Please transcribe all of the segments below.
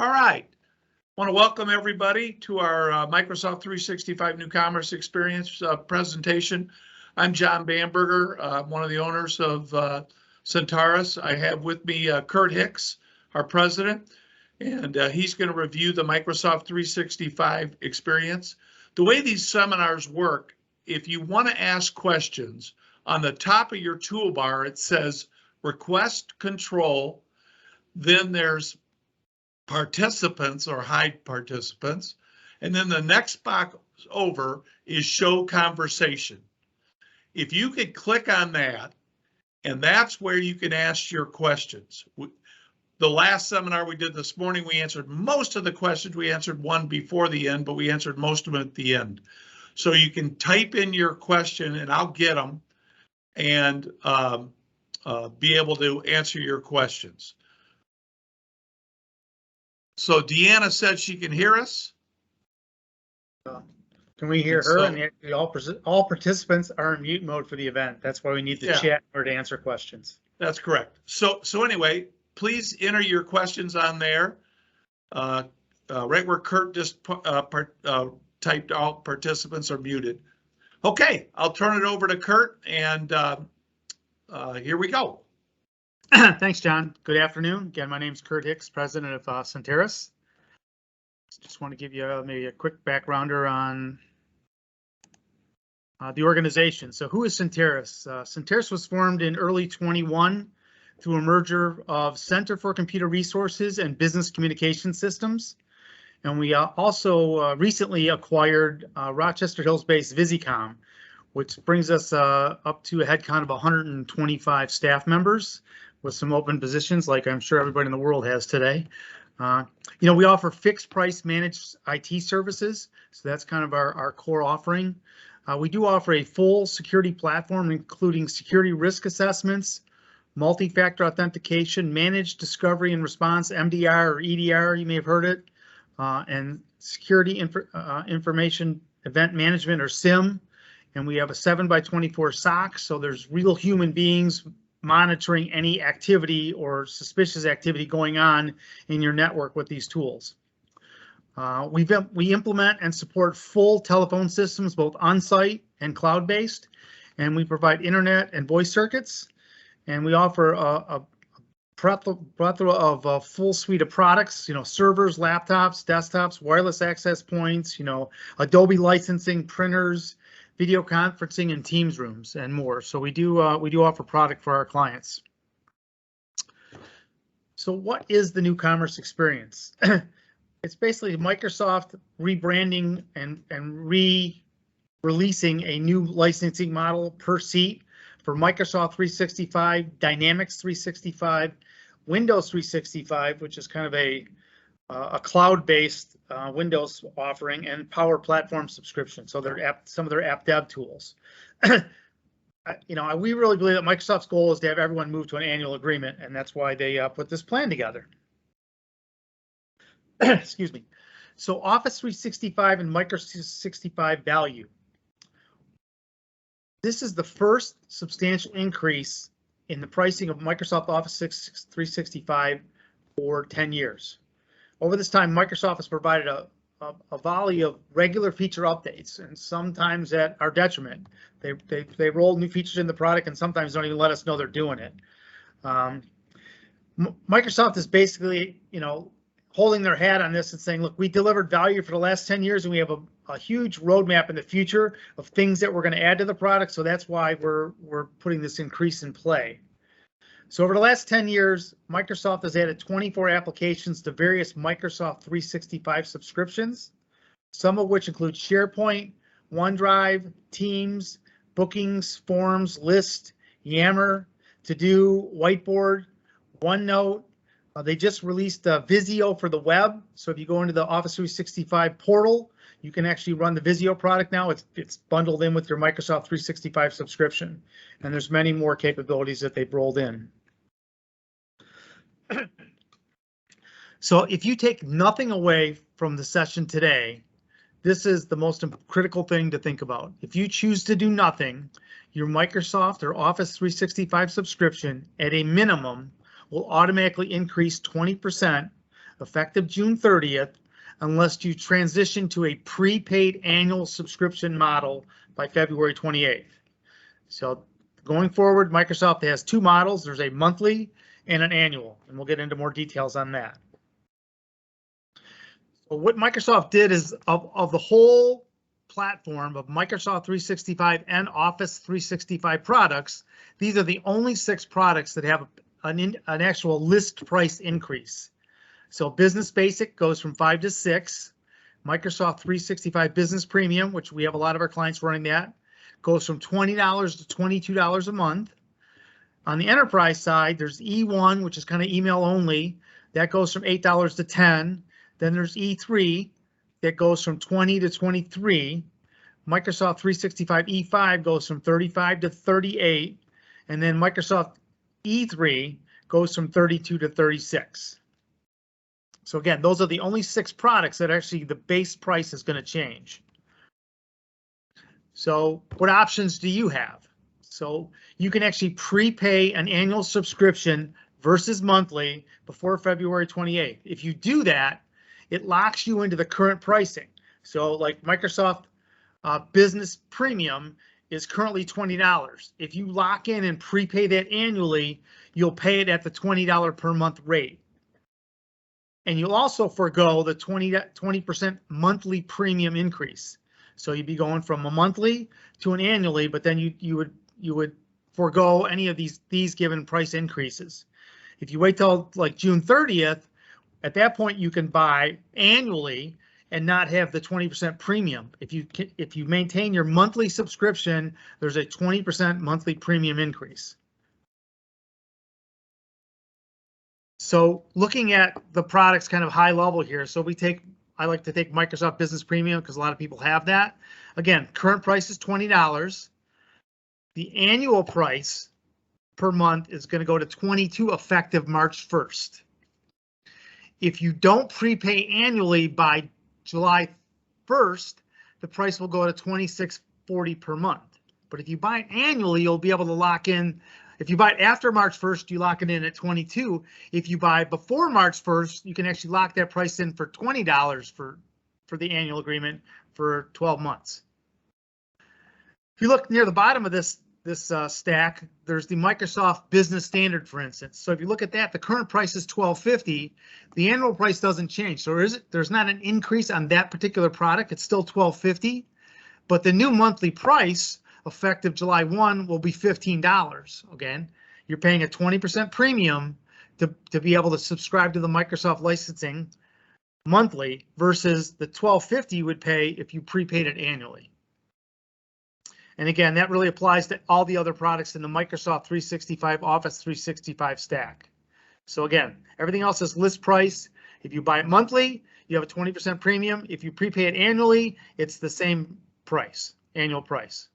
All right. I want to welcome everybody to our Microsoft 365 New Commerce Experience presentation. I'm John Bamberger, one of the owners of Centaurus. I have with me Kurt Hicks, our president, and he's going to review the Microsoft 365 experience. The way these seminars work, if you want to ask questions, on the top of your toolbar, it says request control, then there's participants or hide participants, and then the next box over is show conversation. If you could click on that, and that's where you can ask your questions. The last seminar we did this morning, we answered most of the questions. We answered one before the end, but we answered most of them at the end. So you can type in your question and I'll get them and be able to answer your questions. So Deanna said she can hear us. Can we hear her? And all participants are in mute mode for the event. That's why we need the chat in order to answer questions. That's correct. So anyway, please enter your questions on there. Right where Kurt just typed all participants are muted. Okay, I'll turn it over to Kurt and here we go. Thanks, John. Good afternoon. Again, my name is Kurt Hicks, president of Centaurus. Just want to give you maybe a quick backgrounder on the organization. So who is Centaurus? Centaurus was formed in early 21 through a merger of Center for Computer Resources and Business Communication Systems. And we also recently acquired Rochester Hills-based Visicom, which brings us up to a head count of 125 staff members with some open positions like I'm sure everybody in the world has today. We offer fixed price managed IT services. So that's kind of our core offering. We do offer a full security platform, including security risk assessments, multi-factor authentication, managed discovery and response, MDR or EDR, you may have heard it, and security information event management or SIM. And we have a 7x24 SOC, so there's real human beings monitoring any activity or suspicious activity going on in your network with these tools. We implement and support full telephone systems, both on-site and cloud-based, and we provide internet and voice circuits, and we offer a plethora of a full suite of products, servers, laptops, desktops, wireless access points, Adobe licensing, printers, video conferencing, and Teams rooms, and more. So we do offer product for our clients. So what is the New Commerce Experience? It's basically Microsoft rebranding and re-releasing a new licensing model per seat for Microsoft 365, Dynamics 365, Windows 365, which is kind of a cloud-based Windows offering, and Power Platform subscription. So some of their app dev tools. We really believe that Microsoft's goal is to have everyone move to an annual agreement, and that's why they put this plan together. Excuse me. So Office 365 and Microsoft 365 value. This is the first substantial increase in the pricing of Microsoft Office 365 for 10 years. Over this time, Microsoft has provided a volley of regular feature updates, and sometimes at our detriment. They roll new features in the product and sometimes don't even let us know they're doing it. Microsoft is basically, holding their hat on this and saying, look, we delivered value for the last 10 years and we have a huge roadmap in the future of things that we're going to add to the product. So that's why we're putting this increase in play. So over the last 10 years, Microsoft has added 24 applications to various Microsoft 365 subscriptions, some of which include SharePoint, OneDrive, Teams, Bookings, Forms, List, Yammer, To-Do, Whiteboard, OneNote. They just released Visio for the web. So if you go into the Office 365 portal, you can actually run the Visio product now. It's bundled in with your Microsoft 365 subscription. And there's many more capabilities that they've rolled in. So if you take nothing away from the session today, this is the most critical thing to think about. If you choose to do nothing, your Microsoft or Office 365 subscription at a minimum will automatically increase 20% effective June 30th, unless you transition to a prepaid annual subscription model by February 28th. So going forward, Microsoft has two models. There's a monthly and an annual, and we'll get into more details on that. So what Microsoft did is of the whole platform of Microsoft 365 and Office 365 products, these are the only 6 products that have an actual list price increase. So Business Basic goes from 5 to 6. Microsoft 365 Business Premium, which we have a lot of our clients running that, goes from $20 to $22 a month. On the enterprise side, there's E1, which is kind of email only. That goes from $8 to $10. Then there's E3 that goes from $20 to $23. Microsoft 365 E5 goes from $35 to $38. And then Microsoft E3 goes from $32 to $36. So again, those are the only 6 products that actually the base price is going to change. So what options do you have? So you can actually prepay an annual subscription versus monthly before February 28th. If you do that, it locks you into the current pricing. So like Microsoft Business Premium is currently $20. If you lock in and prepay that annually, you'll pay it at the $20 per month rate. And you'll also forego the 20% monthly premium increase. So you'd be going from a monthly to an annually, but then you would forego any of these given price increases. If you wait till like June 30th, at that point you can buy annually and not have the 20% premium. If you maintain your monthly subscription, there's a 20% monthly premium increase. So looking at the products kind of high level here, so I like to take Microsoft Business Premium because a lot of people have that. Again, current price is $20. The annual price per month is going to go to $22 effective March 1st. If you don't prepay annually by July 1st, the price will go to $26.40 per month. But if you buy it annually, you'll be able to lock in. If you buy it after March 1st, you lock it in at $22. If you buy before March 1st, you can actually lock that price in for $20 for the annual agreement for 12 months. If you look near the bottom of this stack, there's the Microsoft Business Standard, for instance. So if you look at that, the current price is $12.50. The annual price doesn't change. So there's not an increase on that particular product. It's still $12.50, but the new monthly price effective July 1 will be $15. Again, you're paying a 20% premium to be able to subscribe to the Microsoft licensing monthly versus the $12.50 you would pay if you prepaid it annually. And again, that really applies to all the other products in the Microsoft 365 Office 365 stack. So again, everything else is list price. If you buy it monthly, you have a 20% premium. If you prepay it annually, it's the same price, annual price.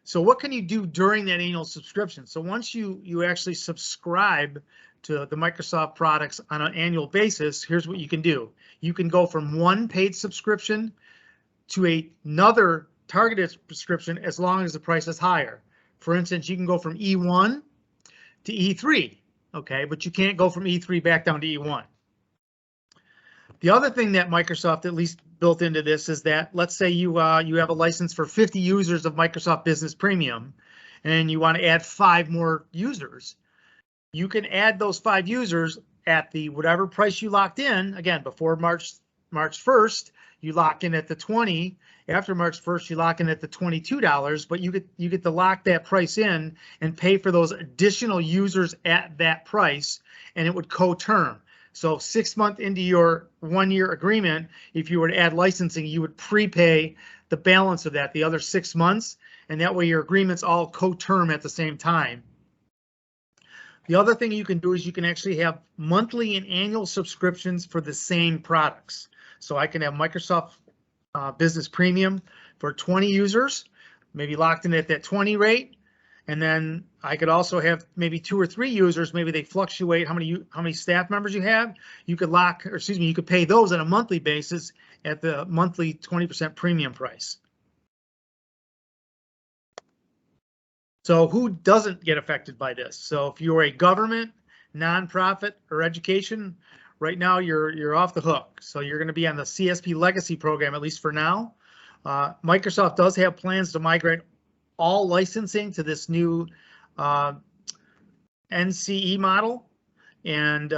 So what can you do during that annual subscription? So once you actually subscribe to the Microsoft products on an annual basis, here's what you can do. You can go from one paid subscription to another targeted subscription as long as the price is higher. For instance, you can go from E1 to E3, okay, but you can't go from E3 back down to E1. The other thing that Microsoft at least built into this is that, let's say you have a license for 50 users of Microsoft Business Premium and you want to add 5 more users. You can add those 5 users at the whatever price you locked in. Again, before March 1st, you lock in at the 20. After March 1st, you lock in at the $22, but you get to lock that price in and pay for those additional users at that price, and it would co-term. So 6 months into your 1-year agreement, if you were to add licensing, you would prepay the balance of that, the other 6 months, and that way your agreements all co-term at the same time. The other thing you can do is you can actually have monthly and annual subscriptions for the same products. So I can have Microsoft Business Premium for 20 users, maybe locked in at that 20 rate. And then I could also have maybe 2 or 3 users, maybe they fluctuate how many staff members you have. You could you could pay those on a monthly basis at the monthly 20% premium price. So who doesn't get affected by this? So if you're a government, nonprofit, or education, right now you're off the hook. So you're going to be on the CSP Legacy program, at least for now. Microsoft does have plans to migrate all licensing to this new NCE model, and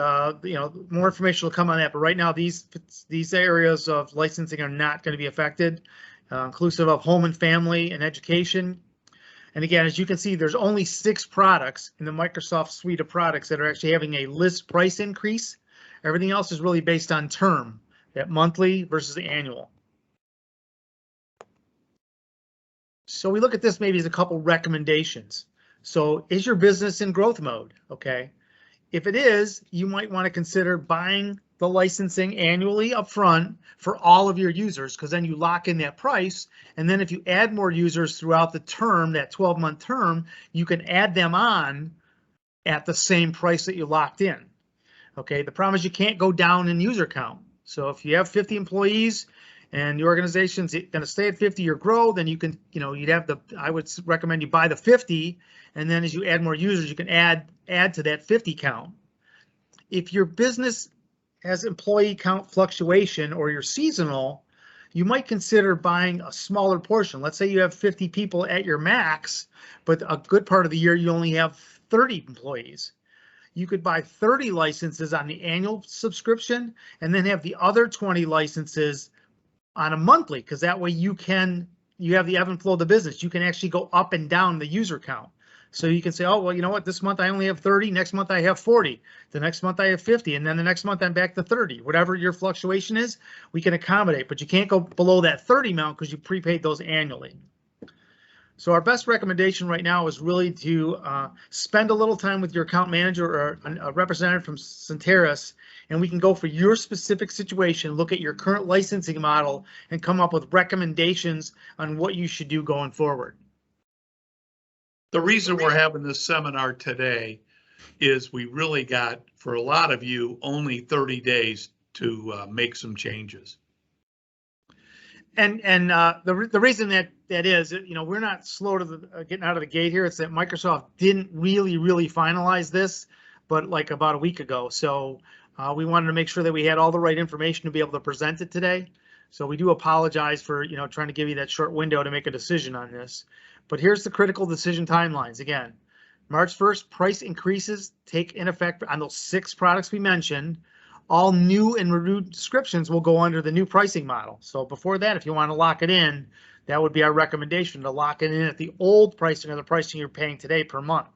more information will come on that. But right now, these areas of licensing are not going to be affected, inclusive of home and family and education. And again, as you can see, there's only 6 products in the Microsoft suite of products that are actually having a list price increase. Everything else is really based on term, that monthly versus the annual. So we look at this maybe as a couple recommendations. So is your business in growth mode? Okay. If it is, you might want to consider buying the licensing annually upfront for all of your users, because then you lock in that price. And then if you add more users throughout the term, that 12-month term, you can add them on at the same price that you locked in. Okay. The problem is you can't go down in user count. So if you have 50 employees, and the organization's going to stay at 50 or grow, then you can, I would recommend you buy the 50, and then as you add more users, you can add to that 50 count. If your business has employee count fluctuation or you're seasonal, you might consider buying a smaller portion. Let's say you have 50 people at your max, but a good part of the year you only have 30 employees. You could buy 30 licenses on the annual subscription and then have the other 20 licenses on a monthly, because that way you have the ebb and flow of the business. You can actually go up and down the user count. So you can say, oh, well, you know what, this month I only have 30, next month I have 40, the next month I have 50, and then the next month I'm back to 30. Whatever your fluctuation is, we can accommodate, but you can't go below that 30 amount because you prepaid those annually. So our best recommendation right now is really to spend a little time with your account manager or a representative from Centeris, and we can go for your specific situation, look at your current licensing model, and come up with recommendations on what you should do going forward. The reason we're having this seminar today is we really got, for a lot of you, only 30 days to make some changes. And the reason that is, we're not slow to getting out of the gate here. It's that Microsoft didn't really finalize this, but like about a week ago. So we wanted to make sure that we had all the right information to be able to present it today. So we do apologize for trying to give you that short window to make a decision on this. But here's the critical decision timelines. Again, March 1st, price increases take in effect on those 6 products we mentioned. All new and renewed subscriptions will go under the new pricing model. So before that, if you want to lock it in, that would be our recommendation, to lock it in at the old pricing or the pricing you're paying today per month.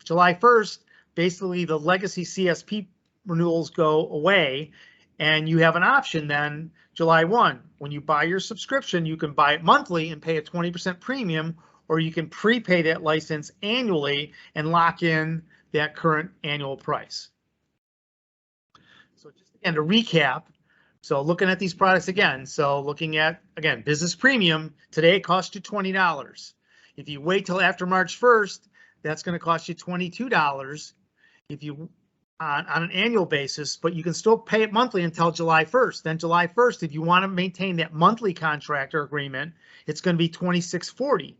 July 1st, basically the legacy CSP renewals go away, and you have an option then July 1. When you buy your subscription, you can buy it monthly and pay a 20% premium, or you can prepay that license annually and lock in that current annual price. So just again, to recap, so looking at these products again, so looking at, again, Business Premium, today it costs you $20. If you wait till after March 1st, that's going to cost you $22 if you on an annual basis, but you can still pay it monthly until July 1st. Then July 1st, if you want to maintain that monthly contract or agreement, it's going to be $26.40.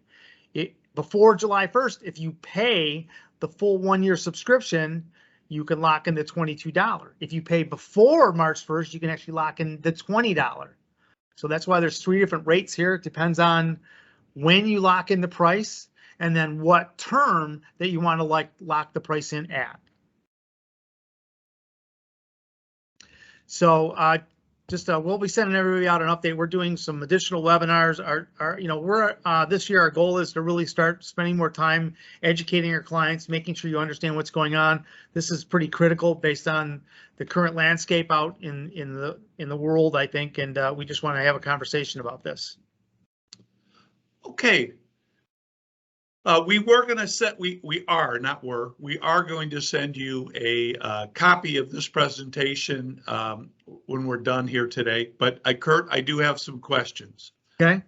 Before July 1st, if you pay the full 1-year subscription, you can lock in the $22. If you pay before March 1st, you can actually lock in the $20. So that's why there's 3 different rates here. It depends on when you lock in the price and then what term that you want to lock the price in at. So we'll be sending everybody out an update. We're doing some additional webinars. This year our goal is to really start spending more time educating our clients, making sure you understand what's going on. This is pretty critical based on the current landscape out in the world, I think, and we just want to have a conversation about this. Okay. We are going to send you a copy of this presentation when we're done here today. But Kurt, I do have some questions. Okay.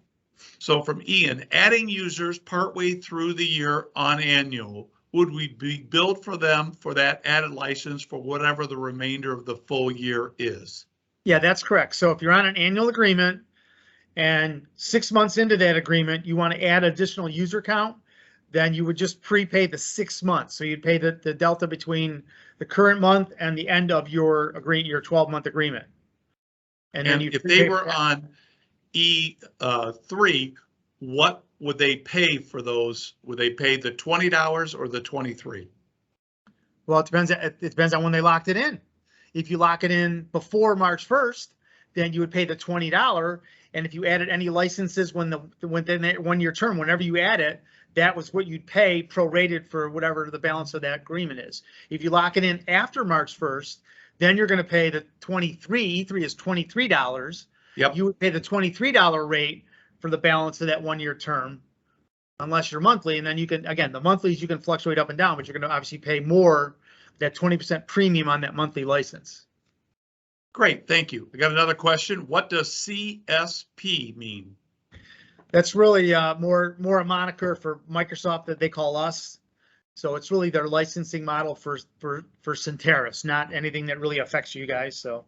So from Ian, adding users partway through the year on annual, would we be billed for them for that added license for whatever the remainder of the full year is? Yeah, that's correct. So if you're on an annual agreement and 6 months into that agreement, you want to add additional user count, then you would just prepay the 6 months. So you'd pay the delta between the current month and the end of your 12-month agreement. And then if they were on E3, what would they pay for those? Would they pay the $20 or the 23? Well, it depends on when they locked it in. If you lock it in before March 1st, then you would pay the $20. And if you added any licenses when that 1-year term, whenever you add it, that was what you'd pay prorated for whatever the balance of that agreement is. If you lock it in after March 1st, then you're going to pay the 23. E3 is $23. Yep. You would pay the $23 rate for the balance of that 1-year term, unless you're monthly. And then you can, again, the monthlies you can fluctuate up and down, but you're going to obviously pay more, that 20% premium on that monthly license. Great, thank you. I got another question. What does CSP mean? That's really more a moniker for Microsoft that they call us. So it's really their licensing model for Centeris, not anything that really affects you guys. So.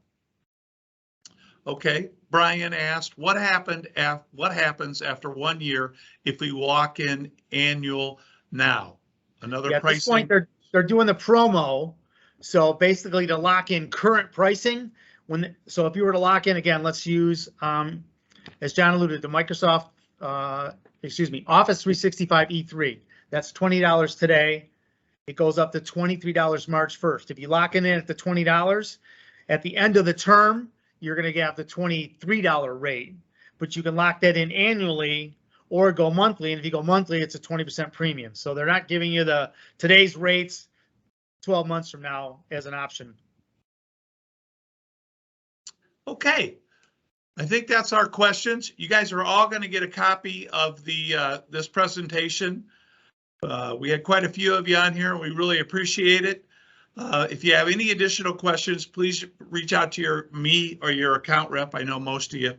Okay, Brian asked, what happens after 1 year if we walk in annual now? Another At pricing. this point, they're doing the promo. So basically to lock in current pricing, so if you were to lock in, again, let's use, as John alluded to, Microsoft, Office 365 E3. That's $20 today. It goes up to $23 March 1st. If you lock it in at the $20, at the end of the term, you're going to get the $23 rate, but you can lock that in annually or go monthly. And if you go monthly, it's a 20% premium. So they're not giving you today's rates 12 months from now as an option. Okay, I think that's our questions. You guys are all going to get a copy of this presentation. We had quite a few of you on here. We really appreciate it. If you have any additional questions, please reach out to me or your account rep. I know most of you.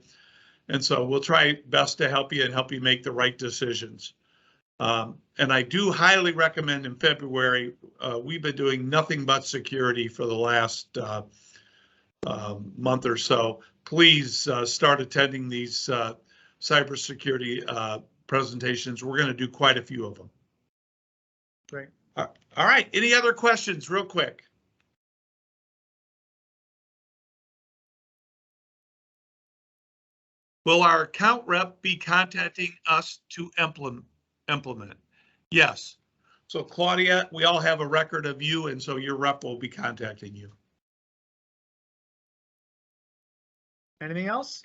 And so we'll try best to help you and help you make the right decisions. And I do highly recommend in February, we've been doing nothing but security for the last month or so. Please start attending these cybersecurity presentations. We're going to do quite a few of them. Great. All right. Any other questions real quick? Will our account rep be contacting us to implement? Yes. So Claudia, we all have a record of you, and so your rep will be contacting you. Anything else?